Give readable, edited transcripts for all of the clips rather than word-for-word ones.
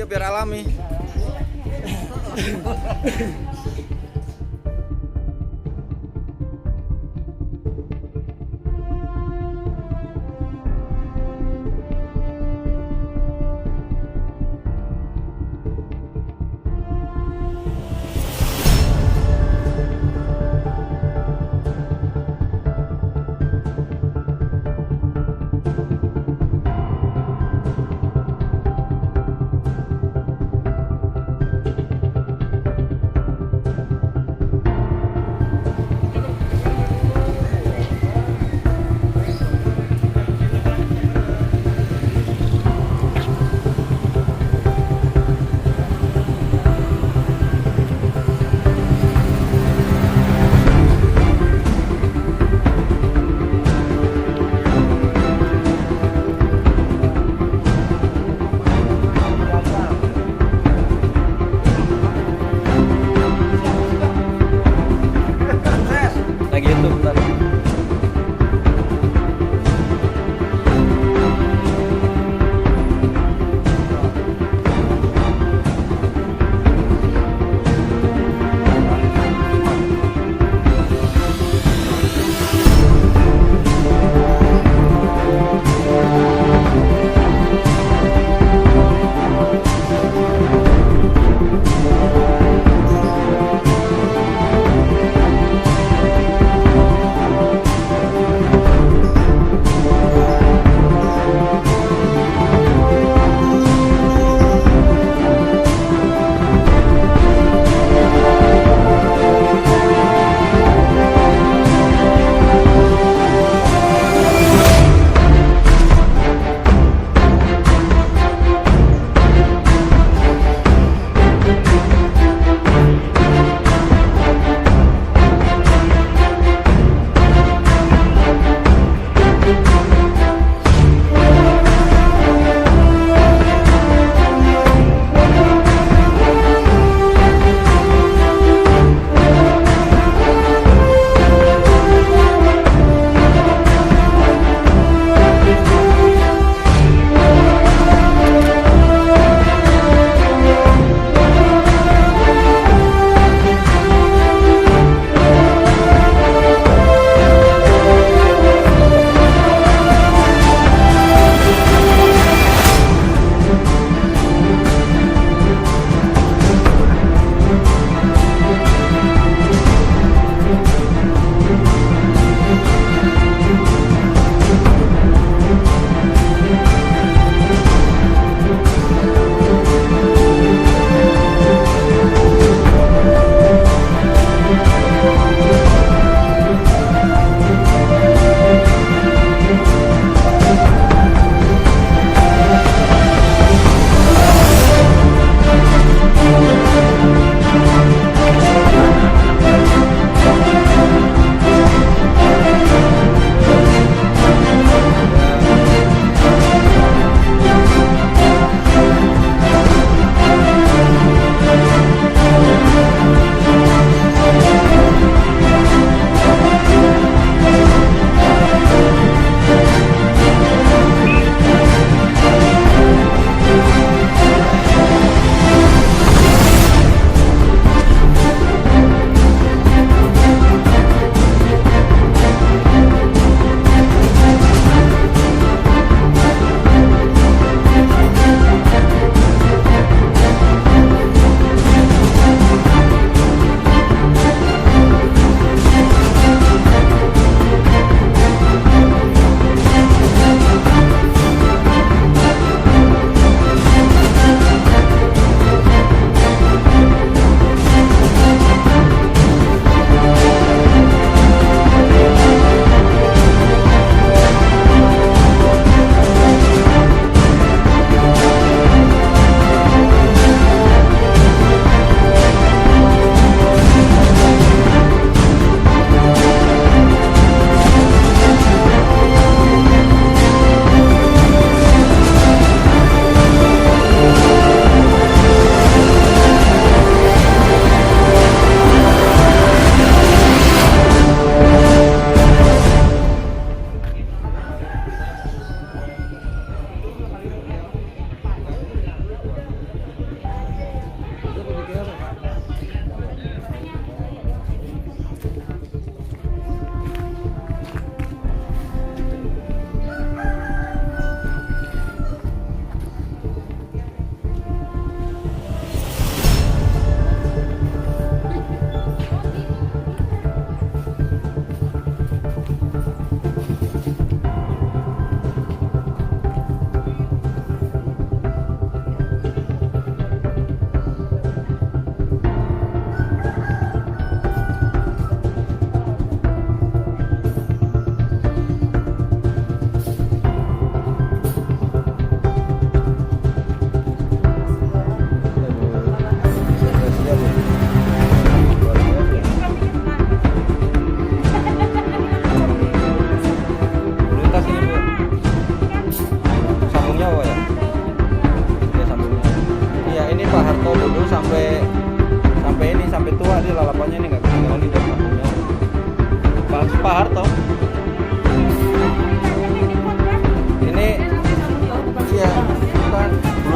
Iya biar alami.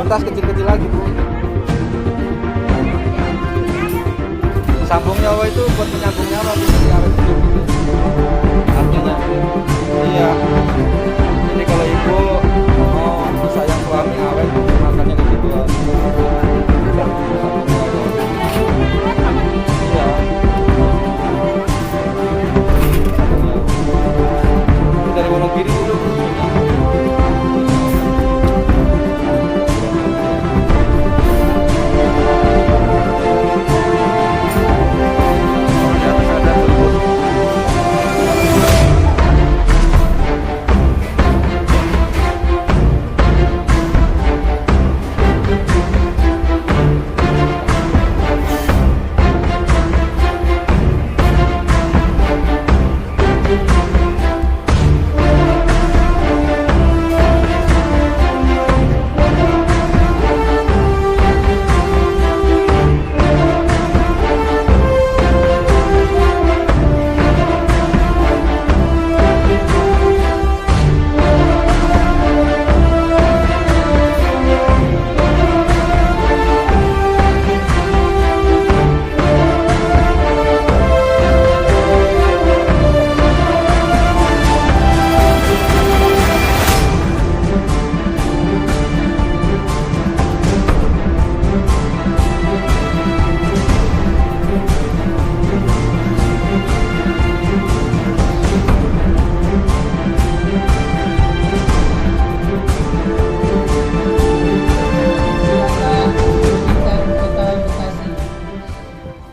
kertas kecil-kecil lagi Bu. Sambung nyawa itu buat menyambung nyawa di awet hidup gitu. Artinya iya. Jadi kalau ibu mau sayang suami awet makannya gitu aja. Iya. Dari Wonogiri dulu.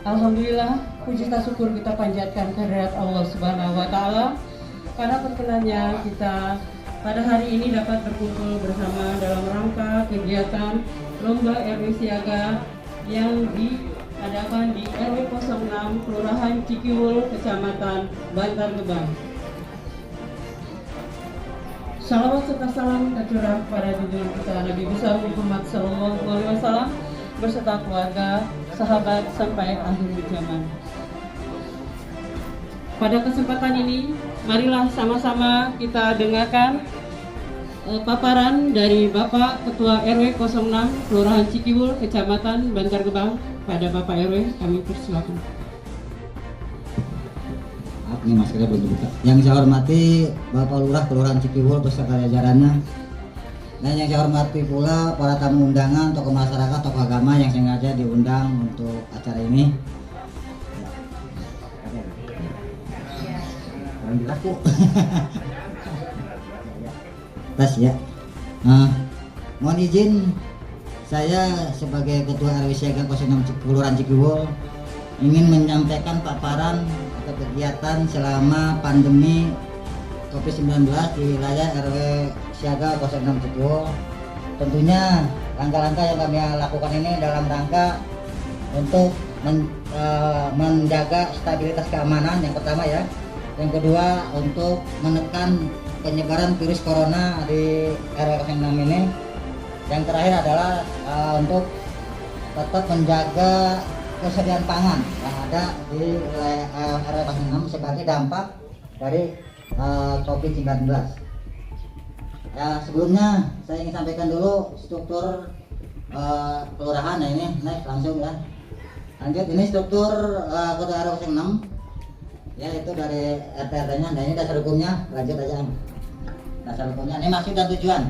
Alhamdulillah, puji syukur kita panjatkan kehadirat Allah Subhanahu wa taala karena perkenannya kita pada hari ini dapat berkumpul bersama dalam rangka kegiatan Lomba RW Siaga yang diadakan di RW 06 Kelurahan Cikiwul, Kecamatan Bantar Gebang. Salawat serta salam tercurah pada junjungan kita Nabi besar Muhammad SAW beserta keluarga, sahabat sampai akhir zaman. Pada kesempatan ini, marilah sama-sama kita dengarkan paparan dari Bapak Ketua RW 06 Kelurahan Cikiwul, Kecamatan Bantar Gebang. Pada Bapak RW, kami persilakan. Ini maskernya belum dibuka. Yang saya hormati Bapak Lurah Kelurahan Cikiwul beserta jajarannya. Dan yang saya hormati pula para tamu undangan, tokoh masyarakat, tokoh agama yang sengaja diundang untuk acara ini. Kurang jelas Bu. Tas ya. Mohon izin saya sebagai Ketua RW Siaga 06 Kelurahan Cikiwul ingin menyampaikan paparan atau kegiatan selama pandemi COVID-19 di wilayah RW Siaga 06 Cikiwul. Tentunya langkah-langkah yang kami lakukan ini dalam rangka untuk menjaga stabilitas keamanan yang pertama ya. Yang kedua untuk menekan penyebaran virus corona di RW 06 ini. Yang terakhir adalah untuk tetap menjaga kesediaan pangan yang ada di wilayah RW 06 sebagai dampak dari COVID-19. Ya, sebelumnya saya ingin sampaikan dulu struktur kelurahan. Nah ini naik langsung ya. Lanjut, ini struktur Ketua RW 06 ya, itu dari RT-nya. Nah ini dasar hukumnya, lanjut aja. Dasar hukumnya ini maksud dan tujuan.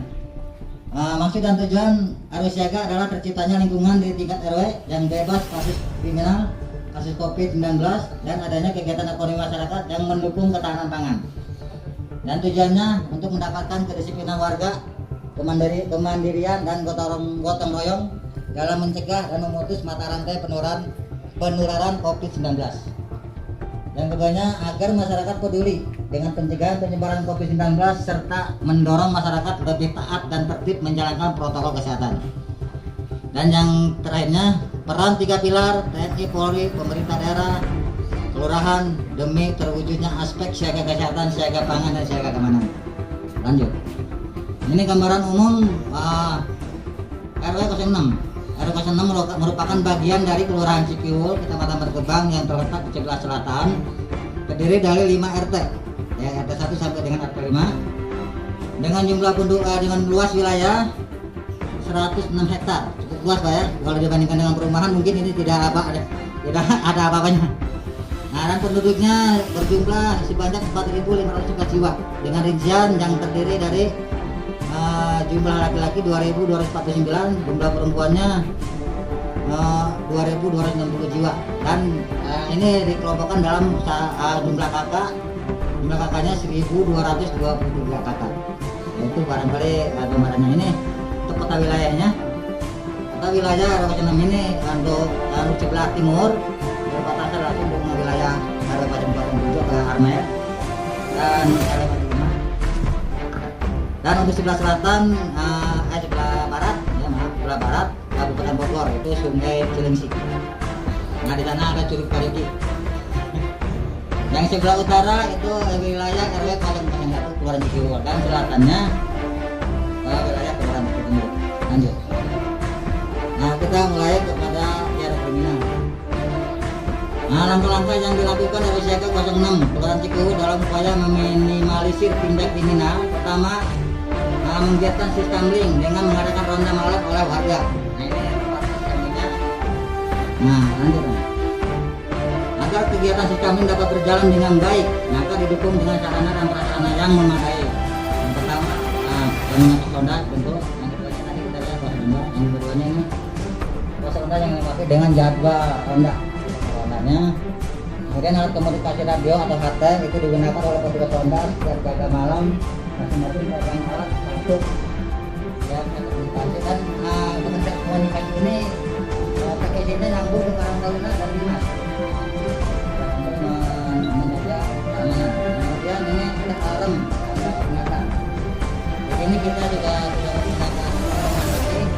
Maksud dan tujuan RW Siaga adalah terciptanya lingkungan di tingkat RW yang bebas kasus kriminal, kasus COVID-19, dan adanya kegiatan ekonomi masyarakat yang mendukung ketahanan pangan. Dan tujuannya untuk mendapatkan kedisiplinan warga, kemandirian dan gotong royong dalam mencegah dan memutus mata rantai penularan COVID-19. Yang keduanya agar masyarakat peduli dengan pencegahan penyebaran COVID-19 serta mendorong masyarakat lebih taat dan tertib menjalankan protokol kesehatan. Dan yang terakhirnya peran 3 pilar TNI, Polri, pemerintah daerah, kelurahan demi terwujudnya aspek siaga kesehatan, siaga pangan, dan siaga keamanan. Lanjut. Ini gambaran umum RW 06. RW 06 merupakan bagian dari Kelurahan Cikiwul, Kecamatan Bantar Gebang yang terletak di sebelah selatan, terdiri dari 5 RT, ya, RT 1 sampai dengan RT 5, dengan jumlah penduduk dengan luas wilayah 106 hektar, cukup luas Pak ya. Kalau dibandingkan dengan perumahan mungkin ini tidak ada apa-apanya. Nah, dan penduduknya berjumlah sebanyak 4.504 jiwa dengan rincian yang terdiri dari jumlah laki-laki 2.249, jumlah perempuannya 2.260 jiwa, dan ini dikelompokkan dalam jumlah kakaknya 1.223 kakak. Itu barangkali gambarannya. Ini untuk kota wilayahnya. Kota wilayah RW 6 ini untuk sebelah timur berbatasan langsung dengan wilayah RW 47 ke Armel dan RW 45. Dan untuk sebelah selatan, sebelah barat, ya maaf, sebelah barat Kabupaten Bogor itu Sungai Cilengsi. Nah, di sana ada Curug Parigi. Yang sebelah utara itu wilayah RW 01 Kelurahan Cikiwul, dan selatannya wilayah Kelurahan Timur. Lanjut. Nah, kita mulai kepada daerah kriminal. Nah, langkah-langkah yang dilakukan oleh Siaga 06 Kelurahan Cikiwul dalam upaya meminimalisir tindak kriminal. Pertama, menggiatkan sistem link dengan mengadakan ronda malam oleh warga. Nah, ini sistemnya. Nah, lanjut. Agar kegiatan sistem link dapat berjalan dengan baik, maka didukung dengan sarana dan prasarana yang memadai. Yang pertama, mengatur ronda bentuk. Yang keduanya tadi kita lihat pos ronda. Yang keduanya ini pos ronda yang dipakai dengan jadwal ronda. Rondanya. Kemudian alat komunikasi radio atau HT itu digunakan oleh petugas ronda setiap jaga malam. Masing-masing pegang alat untuk ya komunikasi, dan komunikasi ini packagingnya nyambung ke Karang Taruna dan Dinas menjaga keamanan. Kemudian ini ada alarm peringatan. Di sini kita juga sudah menggunakan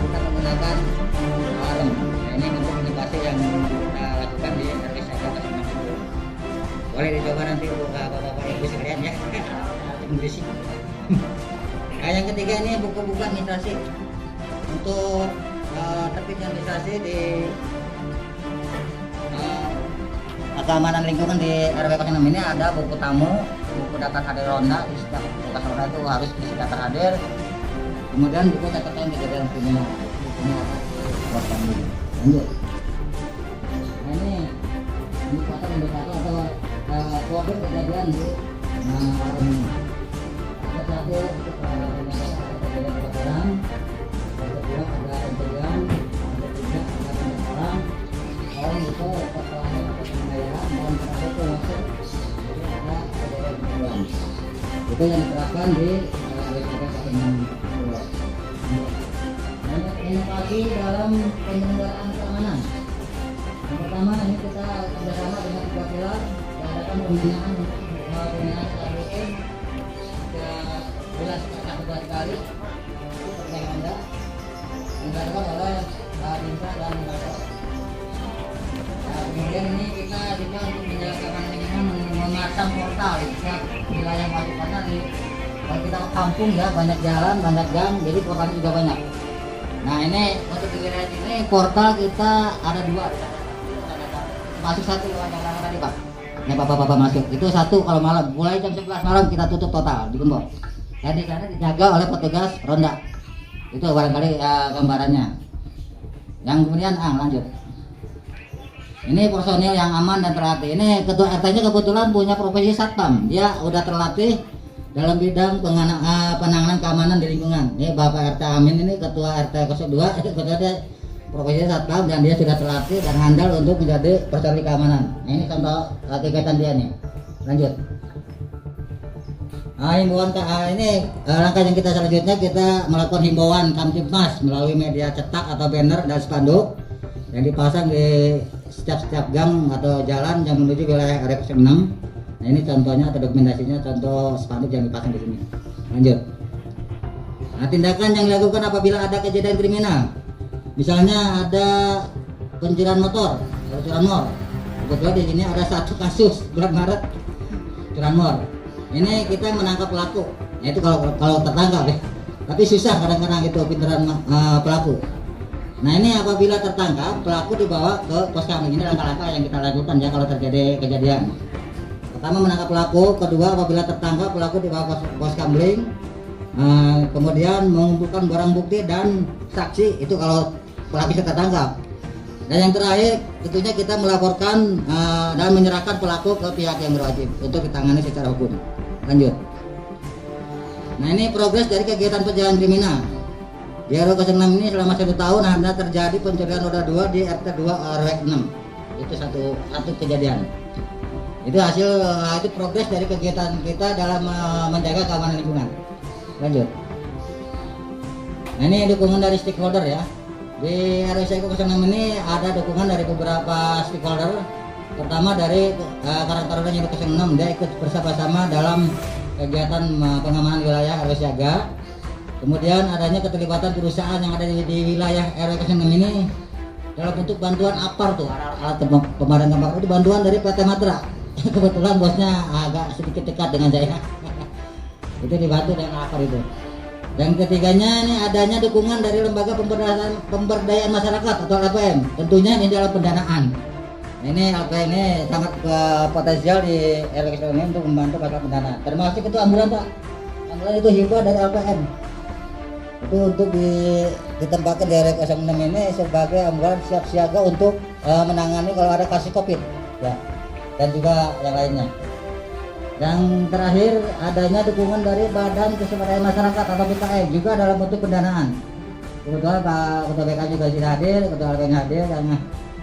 kita menggunakan alarm. Nah, ini untuk inovasi yang kita lakukan di RW Siaga 06. Boleh dicoba nanti untuk bapak-bapak ibu sekalian ya. Berisik. Nah, yang ketiga ini buku-buku administrasi untuk terbit administrasi di keamanan lingkungan di RW 06 ini. Ada buku tamu, buku daftar hadir ronda, di setiap bekas ronda itu harus isi daftar hadir. Kemudian buku catatan kejadian kriminal. Lanjut. Nah, ini indikator atau kode kejadian di ini. Satu untuk kejadian kebakaran, yang kedua ada pencegahan, yang ketiga ada penyelamatan, orang itu persoalan pembayaran dan terakhir itu masuk jadi ada kejadian pembunuhan. Itu yang diterapkan di inovasi dalam penyelenggaraan keamanan. Yang pertama ini kita kerjasama dengan 3 pilar, diadakan pembinaan SRBM jelas satu kali yang Anda dilakukan oleh Dinsa dan Dinasor. Nah, kemudian ini kita juga untuk menjaga keamanan lingkungan memasang portal di setiap wilayah masukannya. Kalau kita ke kampung ya banyak jalan, banyak gang, jadi portalnya juga banyak. Nah, ini untuk di wilayah ini portal kita ada 2, masuk 1 lewat yang tadi Pak. Ini bapak-bapak masuk itu 1 kalau malam, mulai jam 11 malam kita tutup total di Gembor. Dan di sana dijaga oleh petugas ronda. Itu barangkali gambarannya. Yang kemudian lanjut. Ini personil yang aman dan terlatih. Ini ketua RT-nya kebetulan punya profesi satpam. Dia udah terlatih dalam bidang penanganan keamanan di lingkungan. Ini Bapak RT Amin ini ketua RT 02, dia profesi satpam dan dia sudah terlatih dan handal untuk menjadi personil keamanan. Nah, ini contoh kegiatan dia nih. Lanjut. Himbauan ini langkah yang kita selanjutnya kita melakukan himbauan Kamtibmas melalui media cetak atau banner dan spanduk yang dipasang di setiap gang atau jalan yang menuju wilayah RW 06. Nah, ini contohnya atau dokumentasinya, contoh spanduk yang dipasang di sini. Lanjut. Nah, tindakan yang dilakukan apabila ada kejadian kriminal, misalnya ada pencurian motor atau curanmor. Kebetulan di sini ada 1 kasus bulan Maret curanmor. Ini kita menangkap pelaku. Nah, itu kalau tertangkap ya. Tapi susah kadang-kadang itu pinteran pelaku. Nah, ini apabila tertangkap pelaku dibawa ke pos kamling. Ini langkah-langkah yang kita lakukan ya kalau terjadi kejadian. Pertama menangkap pelaku, kedua apabila tertangkap pelaku dibawa ke pos kamling. Kemudian mengumpulkan barang bukti dan saksi itu kalau pelaku bisa tertangkap. Dan yang terakhir tentunya kita melaporkan dan menyerahkan pelaku ke pihak yang berwajib untuk ditangani secara hukum. Lanjut. Nah, ini progres dari kegiatan pencegahan kriminal. Di RW 06 ini selama 1 tahun ada terjadi pencurian roda 2 di RT 2 RW 6. Itu satu kejadian. Itu hasil itu progres dari kegiatan kita dalam menjaga keamanan lingkungan. Lanjut. Nah, ini dukungan dari stakeholder ya. Di RW 06 ini ada dukungan dari beberapa stakeholder. Pertama dari Karang Taruna Unit 06, dia ikut bersama-sama dalam kegiatan pengamanan wilayah RW Siaga. Kemudian adanya keterlibatan perusahaan yang ada di wilayah RW 06 ini dalam bentuk bantuan APAR tuh, alat pemadam kebakaran itu bantuan dari PT Matra. Kebetulan bosnya agak sedikit dekat dengan saya. Itu dibantu dengan APAR itu. Yang ketiganya ini adanya dukungan dari Lembaga Pemberdayaan Masyarakat atau LPM. Tentunya ini dalam pendanaan. Ini LPM ini sangat potensial di RW 06 ini untuk membantu masalah pendanaan. Termasuk itu ambulan Pak. Ambulan itu hibah dari LPM. Itu untuk ditempatkan di RW 06 ini sebagai ambulan siap siaga untuk menangani kalau ada kasus COVID ya, dan juga yang lainnya. Yang terakhir adanya dukungan dari Badan Kesemberdayaan Masyarakat atau BKM juga dalam bentuk pendanaan. Kebetulan Pak Ketua BK juga sudah hadir, Ketua LPM hadir, dan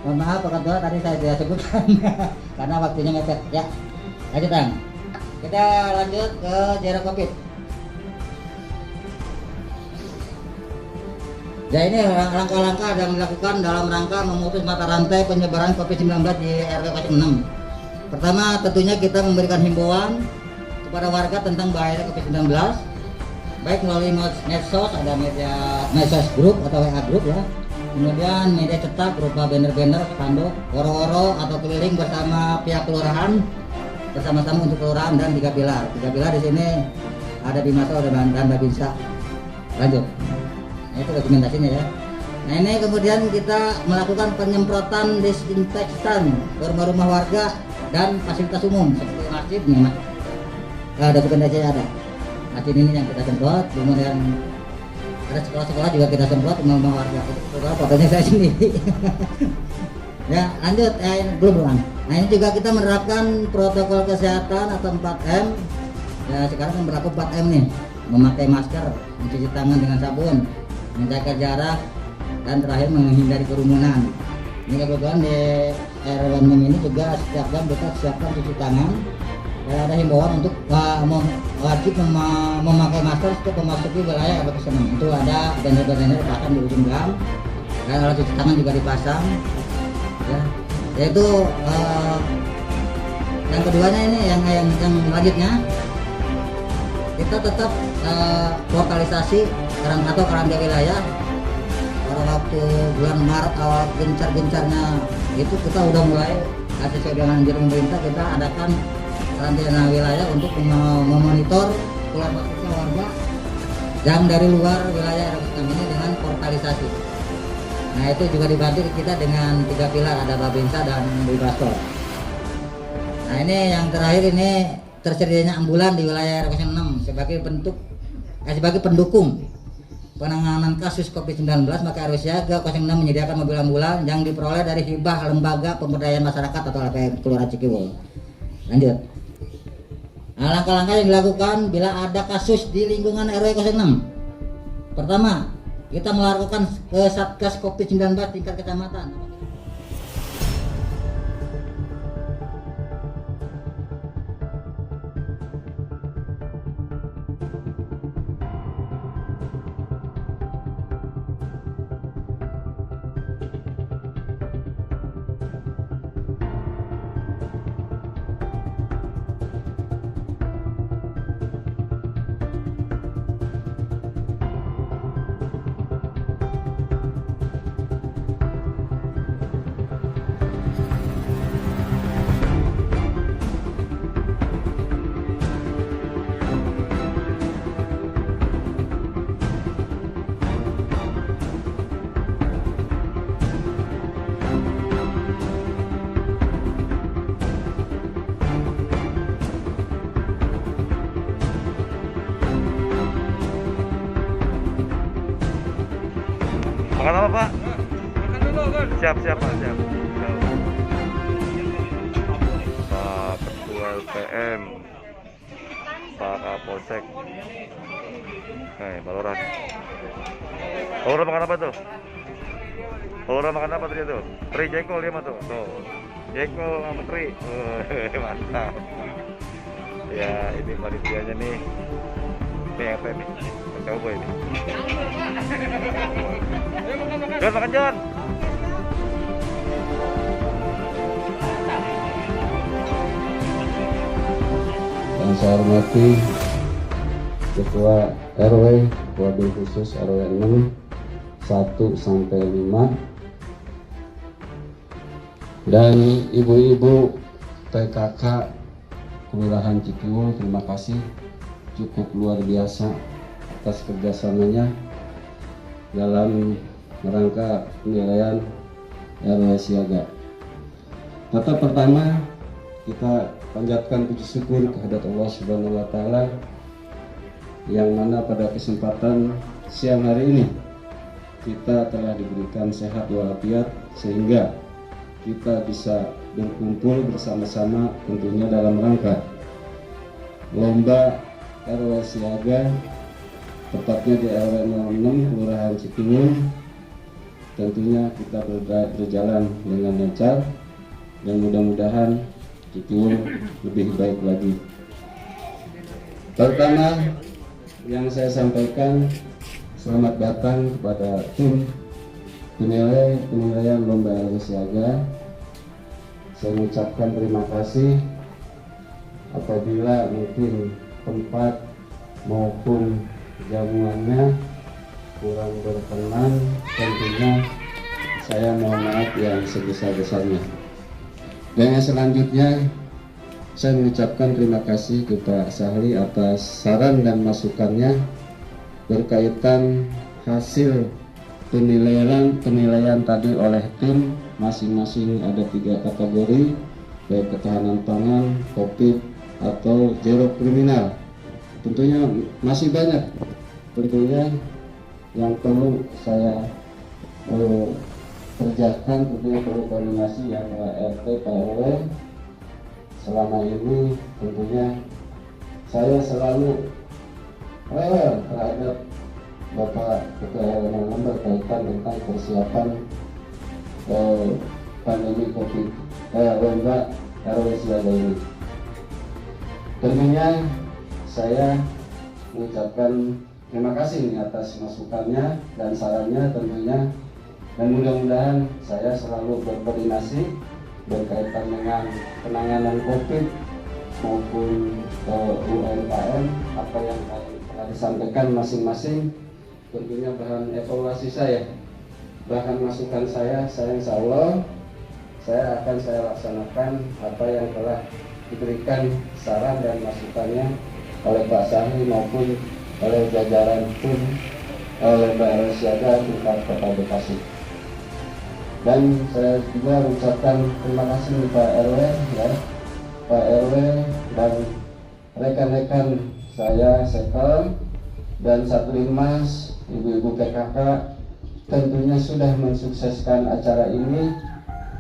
mohon maaf Pak Ketua tadi saya tidak sebutkan karena waktunya mepet ya. Lanjut Bang. Kita lanjut ke jarak COVID. Ya, ini langkah-langkah yang dilakukan dalam rangka memutus mata rantai penyebaran COVID-19 di RW 06. Pertama, tentunya kita memberikan himbauan kepada warga tentang bahaya COVID-19, baik melalui medsos, ada medsos grup atau WA grup ya. Kemudian media cetak berupa banner-banner, spanduk, woro-woro atau keliling bersama pihak kelurahan, bersama-sama untuk kelurahan dan 3 pilar. 3 pilar di sini ada Bimaso dan Babinsa. Lanjut. Nah, itu dokumentasinya ya. Nah, ini kemudian kita melakukan penyemprotan disinfektan ke rumah-rumah warga dan fasilitas umum seperti masjid nih Mas. Dokumentasinya ada. Masjid ini yang kita semprot, kemudian ada sekolah-sekolah juga kita semprot rumah warga. Itu fotonya saya sendiri. Ya, lanjut. Belum. Nah, ini juga kita menerapkan protokol kesehatan atau 4M. Ya, sekarang berlaku 4M nih. Memakai masker, mencuci tangan dengan sabun, menjaga jarak, dan terakhir menghindari kerumunan. Ini kebetulan di RW 6 ini juga setiap jam kita siapkan cuci tangan. Dan ada himbauan untuk wajib memakai masker setiap memasuki wilayah RW 06. Itu ada banner-banner dipasang di ujung gang, dan alat cuci tangan juga dipasang. Ya, yaitu yang keduanya ini yang selanjutnya kita tetap lokalisasi karantina wilayah. Pada waktu bulan Maret awal gencar-gencarnya itu kita udah mulai sesuai dengan anjuran pemerintah, kita adakan karantina wilayah untuk memonitor keluar masuknya warga yang dari luar wilayah RW 6 ini dengan portalisasi. Nah, itu juga dibantu kita dengan 3 pilar, ada Babinsa dan Bimaso. Nah, ini yang terakhir ini tersedianya ambulan di wilayah RW 06 sebagai pendukung penanganan kasus COVID-19, maka RW Siaga 06 menyediakan mobil ambulan yang diperoleh dari hibah Lembaga Pemberdayaan Masyarakat atau LPM Kelurahan Cikiwul. Lanjut. Nah, langkah-langkah yang dilakukan bila ada kasus di lingkungan RW 06. Pertama, kita melakukan ke Satgas COVID-19 tingkat kecamatan. Makan apa Pak? Makan dulu kan? Siap Pak, siap. Pak Ketua LPM, Pak Kapolsek. Pak Lurah. Pak Lurah makan apa tuh? Pak Lurah makan apa tadi tuh? Teri jengkol dia mah tuh. Tuh. Jengkol sama teri. Mantap. Ya, ini panitianya nih. Ini apa ini? Coba ini. John, makan John. Yang saya hormati Ketua RW Wabil Khusus RW 6 1 sampai 5 dan ibu-ibu PKK Kelurahan Citiwung, terima kasih cukup luar biasa atas kerjasamanya dalam rangka penilaian RW Siaga. Tahap pertama, kita panjatkan puji syukur kehadirat Allah Subhanahu wa Ta'ala yang mana pada kesempatan siang hari ini kita telah diberikan sehat walafiat sehingga kita bisa berkumpul bersama-sama tentunya dalam rangka lomba RW Siaga, tepatnya di RW 06 Kelurahan Citiwung. Tentunya kita berjalan dengan lancar dan mudah-mudahan Citiwung lebih baik lagi. Pertama yang saya sampaikan, selamat datang kepada tim penilaian lomba RW Siaga. Saya mengucapkan terima kasih apabila mungkin tempat maupun jamuannya kurang berkenan, tentunya saya mohon maaf yang sebesar-besarnya. Dan yang selanjutnya saya mengucapkan terima kasih kepada Sahli atas saran dan masukannya berkaitan hasil penilaian tadi oleh tim. Masing-masing ada 3 kategori, baik ketahanan pangan, COVID, atau zero kriminal. Tentunya masih banyak tentunya yang perlu saya kerjakan, tentunya perlu koordinasi yang RT, PRW. Selama ini tentunya saya selalu rewel terhadap Bapak Ketua RW berkaitan tentang persiapan pandemi COVID lomba RW Siaga ini. Tentunya saya mengucapkan terima kasih nih atas masukannya dan sarannya tentunya, dan mudah-mudahan saya selalu berkoordinasi berkaitan dengan penanganan COVID maupun UMKM apa yang telah disampaikan masing-masing. Tentunya bahan evaluasi saya, bahan masukan saya insya Allah saya akan laksanakan apa yang telah diberikan saran dan masukannya oleh Pak Sahli maupun oleh jajaran tim RW Siaga tingkat Kota Bekasi. Dan saya juga mengucapkan terima kasih Pak RW, ya, Pak RW dan rekan-rekan saya Sekel dan Satlinmas, ibu-ibu PKK tentunya sudah mensukseskan acara ini.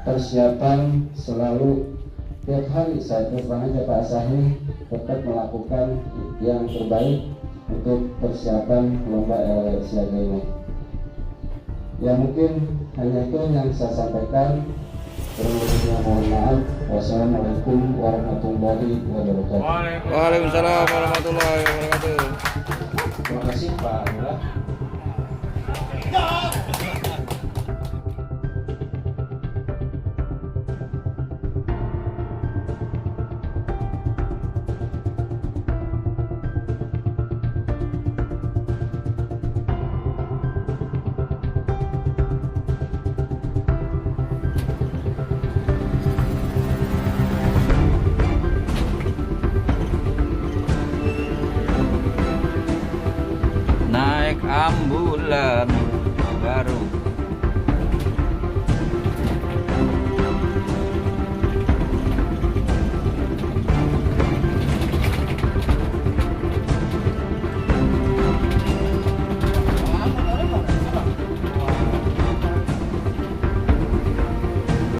Persiapan selalu tiap hari saya terus aja Pak Sahli tetap melakukan yang terbaik untuk persiapan lomba RW Siaga ini. Ya mungkin hanya itu yang saya sampaikan. Sebelumnya mohon maaf. Wassalamualaikum warahmatullahi wabarakatuh. Waalaikumsalam warahmatullahi wabarakatuh. Terima kasih Pak Lurah. Naik ambulan